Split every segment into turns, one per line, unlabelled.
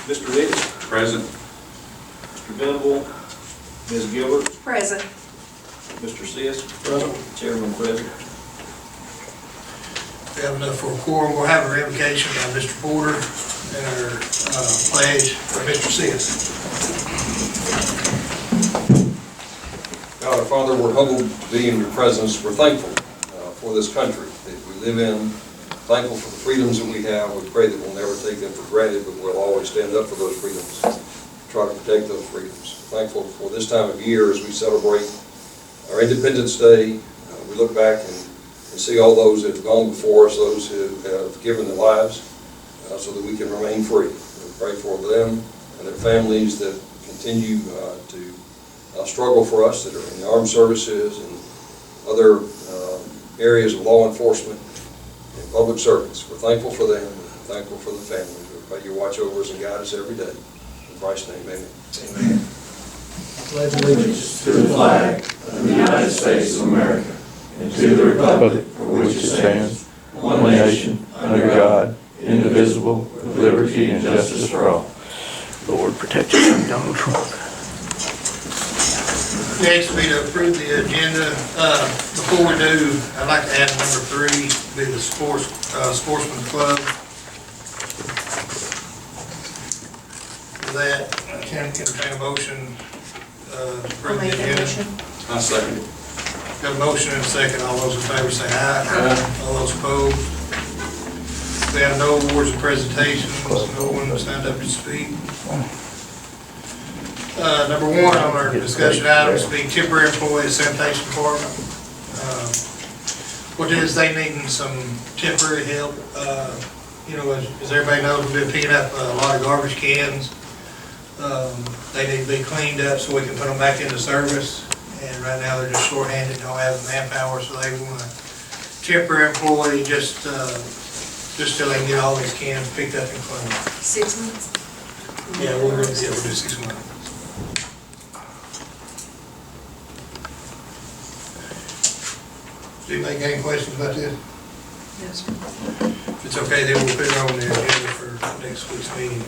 Mr. Hicks.
Present.
Mr. Venable. Ms. Gilbert.
Present.
Mr. Sis. Present. Chairman present.
We have enough for a quorum. We'll have a revocation by Mr. Porter and our pledge by Mr. Sis.
God, our Father, we're humbled to be in your presence. We're thankful for this country that we live in, thankful for the freedoms that we have. We pray that we'll never take them for granted, but we'll always stand up for those freedoms, try to protect those freedoms. Thankful for this time of year as we celebrate our Independence Day. We look back and see all those that have gone before us, those who have given their lives so that we can remain free. We pray for them and their families that continue to struggle for us, that are in the armed services and other areas of law enforcement and public service. We're thankful for them, we're thankful for the families. We pray you watch over us and guide us every day. In Christ's name, amen.
Amen. Pledge allegiance
to the flag of the United States of America and to the republic for which it stands, one nation, under God, indivisible, with liberty and justice for all.
Lord, protect us from Donald Trump.
Next will be to approve the agenda. Before we do, I'd like to add number 3, be the Sportsman Club. For that, I can entertain a motion to
I'll
approve the
make that
agenda.
motion.
I second it.
Got a motion and a second. All those in favor say aye. All those opposed. We have no awards and presentations. No one signed up to speak. Number 1 on our discussion items being temporary employees, sanitation department. What is they needing some temporary help? You know, as everybody knows, we've been picking up a lot of garbage cans. They need to be cleaned up so we can put them back into service. And right now they're just shorthanded, don't have the manpower, so they want a temporary employee just till they can get all these cans picked up and cleaned.
6 months?
Yeah, we'll do 6 months. Do you make any questions about this?
Yes, sir.
If it's okay, then we'll put it on the agenda for next week's meeting.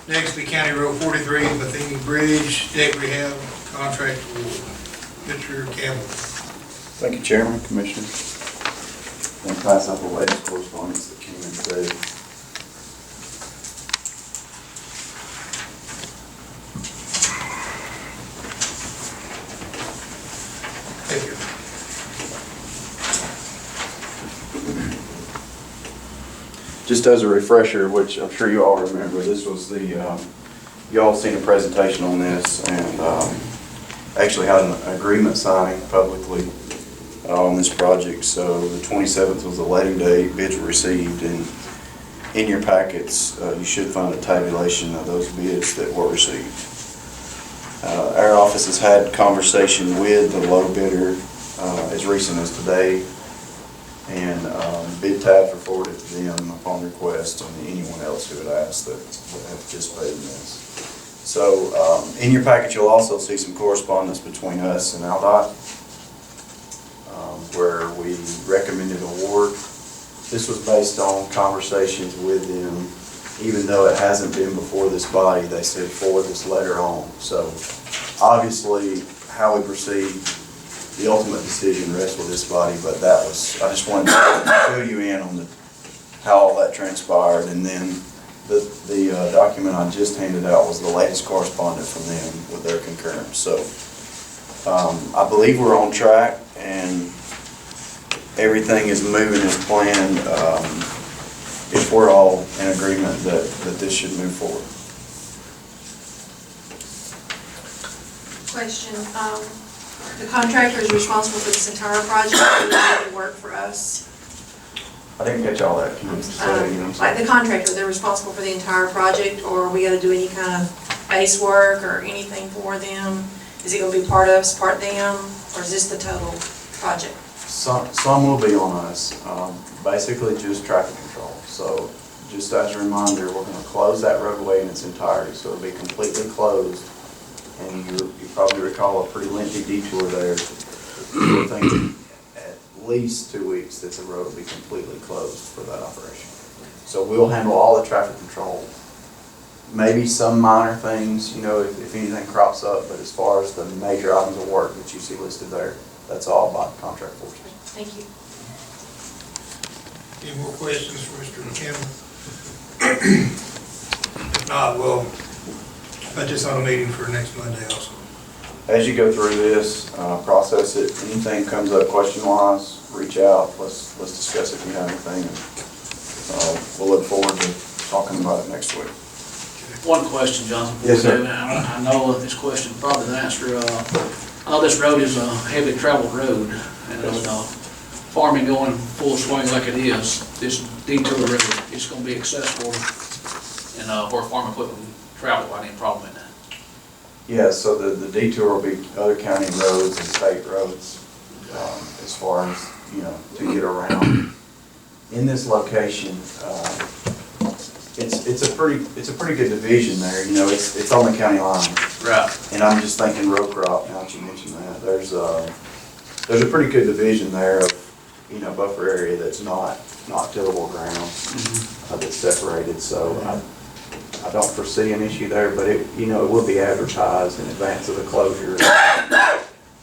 Next will be County Road 43, Bethany Bridge, deck rehab contract award. Mr. Campbell.
Thank you, Chairman, Commissioners. I'm going to pass out the latest correspondence that came in today.
Thank you.
Just as a refresher, which I'm sure you all remember, this was the, you all seen a presentation on this, and actually had an agreement signing publicly on this project. So the 27th was the letting date, bids were received, and in your packets you should find a tabulation of those bids that were received. Our office has had conversation with the low bidder as recent as today, and bid tabs were forwarded to them upon request, and anyone else who had asked that would have participated in this. So in your package you'll also see some correspondence between us and AlDOT where we recommended award. This was based on conversations with them. Even though it hasn't been before this body, they said forward this letter on. So obviously how we proceed, the ultimate decision rests with this body, but that was, I just wanted to fill you in on how all that transpired. And then the document I just handed out was the latest correspondence from them with their concurrence. So I believe we're on track and everything is moving as planned. If we're all in agreement that this should move forward.
Question, the contractor is responsible for this entire project, or does he work for us?
I didn't catch all that. Can you say that again?
Like the contractor, they're responsible for the entire project, or we gotta do any kind of base work or anything for them? Is it gonna be part us, part them, or is this the total project?
Some will be on us. Basically just traffic control. So just as a reminder, we're going to close that roadway in its entirety. So it'll be completely closed. And you probably recall a pretty lengthy detour there. We're thinking at least 2 weeks that the road will be completely closed for that operation. So we'll handle all the traffic control maybe some minor things, you know, if anything crops up, but as far as the major items of work that you see listed there, that's all by contract forces.
Thank you.
Any more questions for Mr. Campbell? If not, we'll put this on a meeting for next Monday also.
As you go through this, process it, anything comes up question-wise, reach out, let's discuss if you have anything. We'll look forward to talking about it next week.
One question, Jonathan.
Yes, sir.
I know that this question probably the answer, I know this road is a heavily traveled road, and farming going full swing like it is, this detour road, it's gonna be accessible, and where farm equipment travel, without any problem in that.
Yeah, so the detour will be other county roads and state roads, as far as, you know, to get around. In this location, it's a pretty good division there, you know, it's on the county line.
Right.
And I'm just thinking row crop, now that you mentioned that, there's a pretty good division there of, you know, buffer area that's not tillable ground, that's separated, so I don't foresee an issue there, but it, you know, it will be advertised in advance of the closure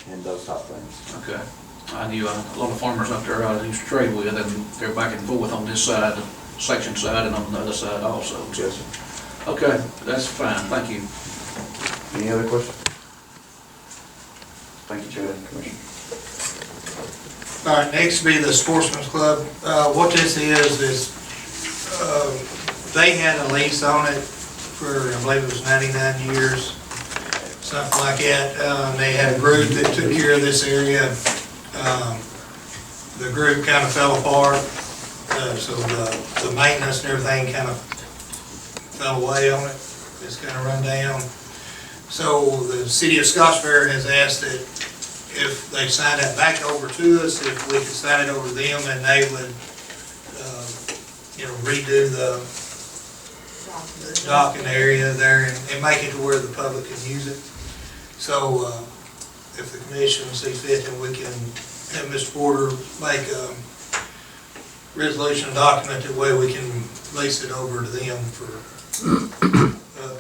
and those type of things.
Okay. I knew a lot of farmers up there I used to trade with, and they're back and forth on this side, the section side, and on the other side also.
Yes, sir.
Okay, that's fine, thank you.
Any other questions? Thank you, Chair and Commissioner.
All right, next will be the Sportsman's Club. What this is they had a lease on it for, I believe it was 99 years, something like that. They had a group that took care of this area. The group kind of fell apart, so the maintenance and everything kind of fell away on it. It's kind of run down. So the city of Scottsboro has asked that if they sign that back over to us, if we could sign it over to them, and they would, you know, redo the docking area there and make it to where the public can use it. So if the commission sees fit, then we can have Mr. Porter make a resolution document, that way we can lease it over to them for a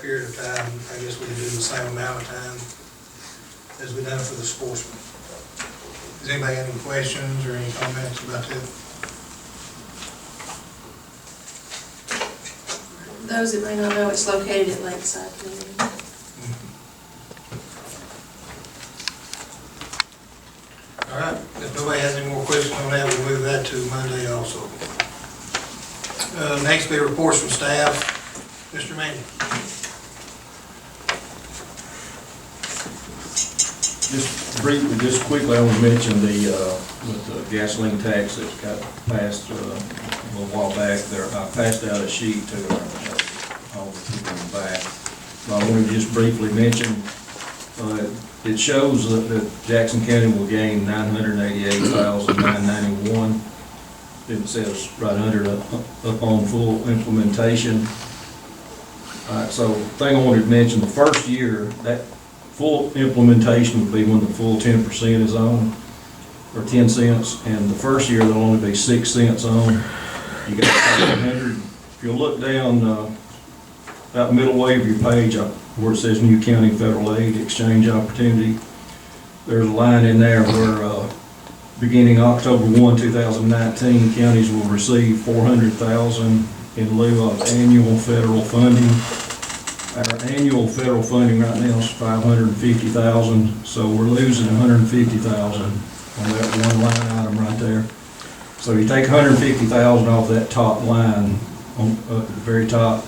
period of time. I guess we can do the same amount of time as we done for the Sportsman. Does anybody have any questions or any comments about that?
Those that may not know, it's located at Lakeside Community.
All right, if nobody has any more questions on that, we'll move that to Monday also. Next will be reports from staff. Mr. Manning.
Just briefly, just quickly, I want to mention with the gasoline tax that got passed a little while back there. I passed out a sheet to all the people in the back. I want to just briefly mention, it shows that Jackson County will gain $988,991. It says right under it, upon full implementation. So the thing I wanted to mention, the first year, that full implementation would be when the full 10% is on, or 10 cents, and the first year there'll only be 6 cents on. You got 100. If you'll look down about middle way of your page, where it says New County Federal Aid Exchange Opportunity, there's a line in there where beginning October 1, 2019, counties will receive $400,000 in lieu of annual federal funding. Our annual federal funding right now is $550,000, so we're losing $150,000 on that one line item right there. So you take $150,000 off that top line at the very top.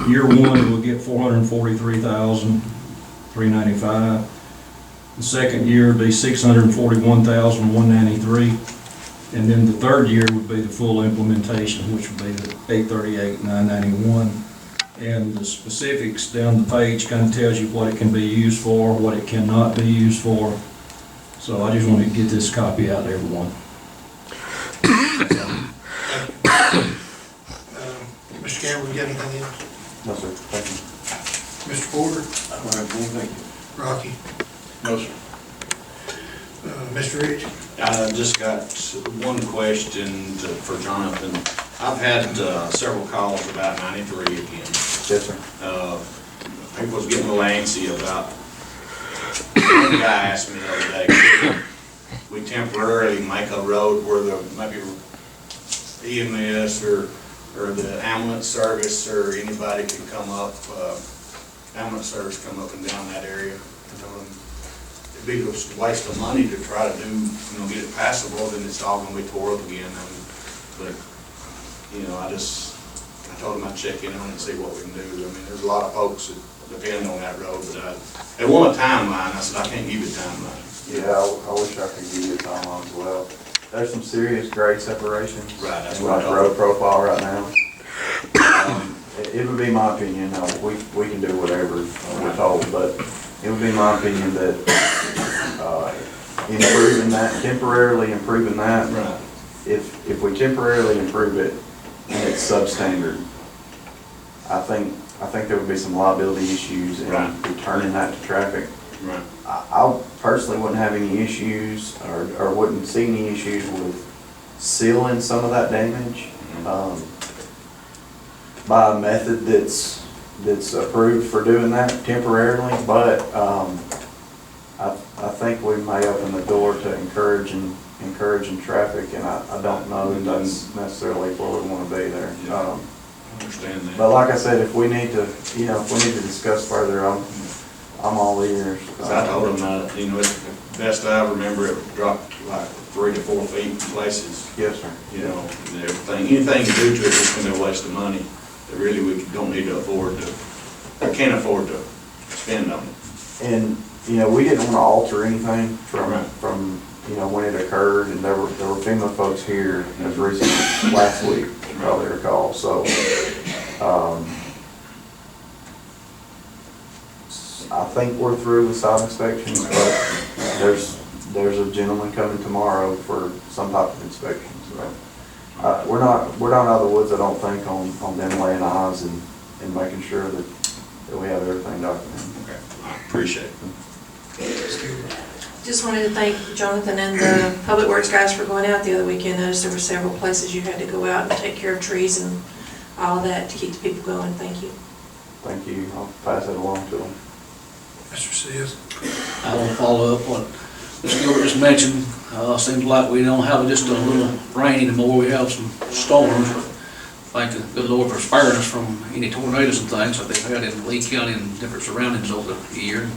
Year one, we'll get $443,395. The second year would be $641,193, and then the third year would be the full implementation, which would be the $838,991. And the specifics down the page kind of tells you what it can be used for, what it cannot be used for. So I just wanted to get this copy out to everyone.
Mr. Campbell, you got anything else?
No, sir. Thank you.
Mr. Porter?
All right, thank you.
Rocky?
No, sir.
Mr. Rich?
I just got one question for Jonathan. I've had several calls about 93 again.
Yes, sir.
People was getting a little antsy about, one guy asked me the other day, could we temporarily make a road where the, maybe EMS or the ambulance service or anybody can come up, ambulance service come up and down that area. I told them, it'd be a waste of money to try to do, get it passable, then it's all gonna be tore up again. But, I told them I'd check in on it and see what we can do. I mean, there's a lot of folks that depend on that road, but they want a timeline. I said, I can't give you a timeline.
Yeah, I wish I could give you a timeline as well. There's some serious grade separations.
Right, that's
in
what I
like
told
road profile right now. It would be my opinion, we can do whatever we're told, but it would be my opinion that improving that, temporarily improving that,
Right.
if we temporarily improve it and it's substandard, I think there would be some liability issues in
Right.
returning that to traffic.
Right.
I personally wouldn't have any issues or wouldn't see any issues with sealing some of that damage by a method that's approved for doing that temporarily, but I think we may open the door to encouraging traffic, and I don't know that that's necessarily where we want to be there.
Yeah. I understand that.
But like I said, if we need to discuss further, I'm all ears.
Because I told them that, it's the best I remember, it dropped like 3 to 4 feet in places.
Yes, sir.
And everything, anything to do to it is going to be a waste of money that really we don't need to afford to, or can't afford to spend on it.
And, we didn't want to alter anything
Right.
from when it occurred, and there were FEMA folks here as recently last week, you probably recall, so, I think we're through with site inspections, but there's a gentleman coming tomorrow for some type of inspection, so. We're not out of the woods, I don't think, on them laying eyes and making sure that we have everything documented.
Okay, I appreciate it.
Just wanted to thank Jonathan and the Public Works guys for going out the other weekend. Noticed there were several places you had to go out and take care of trees and all of that to keep the people going. Thank you.
Thank you, I'll pass it along to them.
Mr. Sears?
I want to follow up what Mr. Gilbert just mentioned. Seems like we don't have just a little rain anymore, we have some storms. Thank the good Lord for sparing us from any tornadoes and things that they've had in Lee County and different surroundings over the year.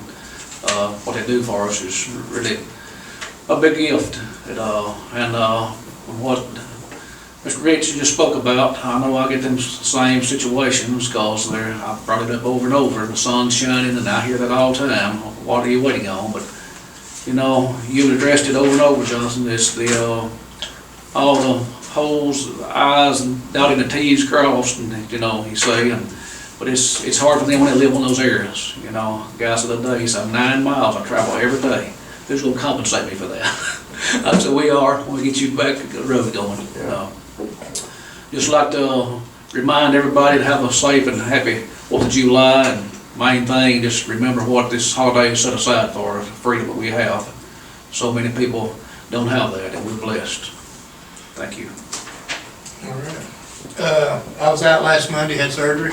What they do for us is really a big gift. What Mr. Rich just spoke about, I know I get them same situations because I brought it up over and over. The sun's shining and I hear that all the time. What are you waiting on? But you've addressed it over and over, Johnson. It's all the holes, the I's and dotting the T's crossed, and you say, but it's hard for them when they live in those areas. Guy said the other day, he said 9 miles I travel every day. Who's going to compensate me for that? I said, we are. When we get you back the road going. Just like to remind everybody to have a safe and happy 4th of July, and main thing, just remember what this holiday is set aside for, the freedom that we have. So many people don't have that, and we're blessed. Thank you.
All right. I was out last Monday, had surgery.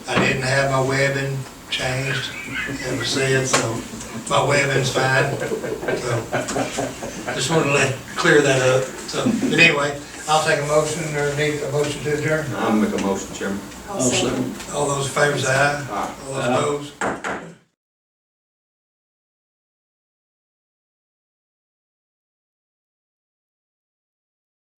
I didn't have my webbing changed, as was said, so my webbing's fine. So, just wanted to clear that up. So, but anyway, I'll take a motion, or need a motion to adjourn.
I'll make a motion, Chairman.
I'll second.
All those in favor say aye.
Aye.
All those opposed?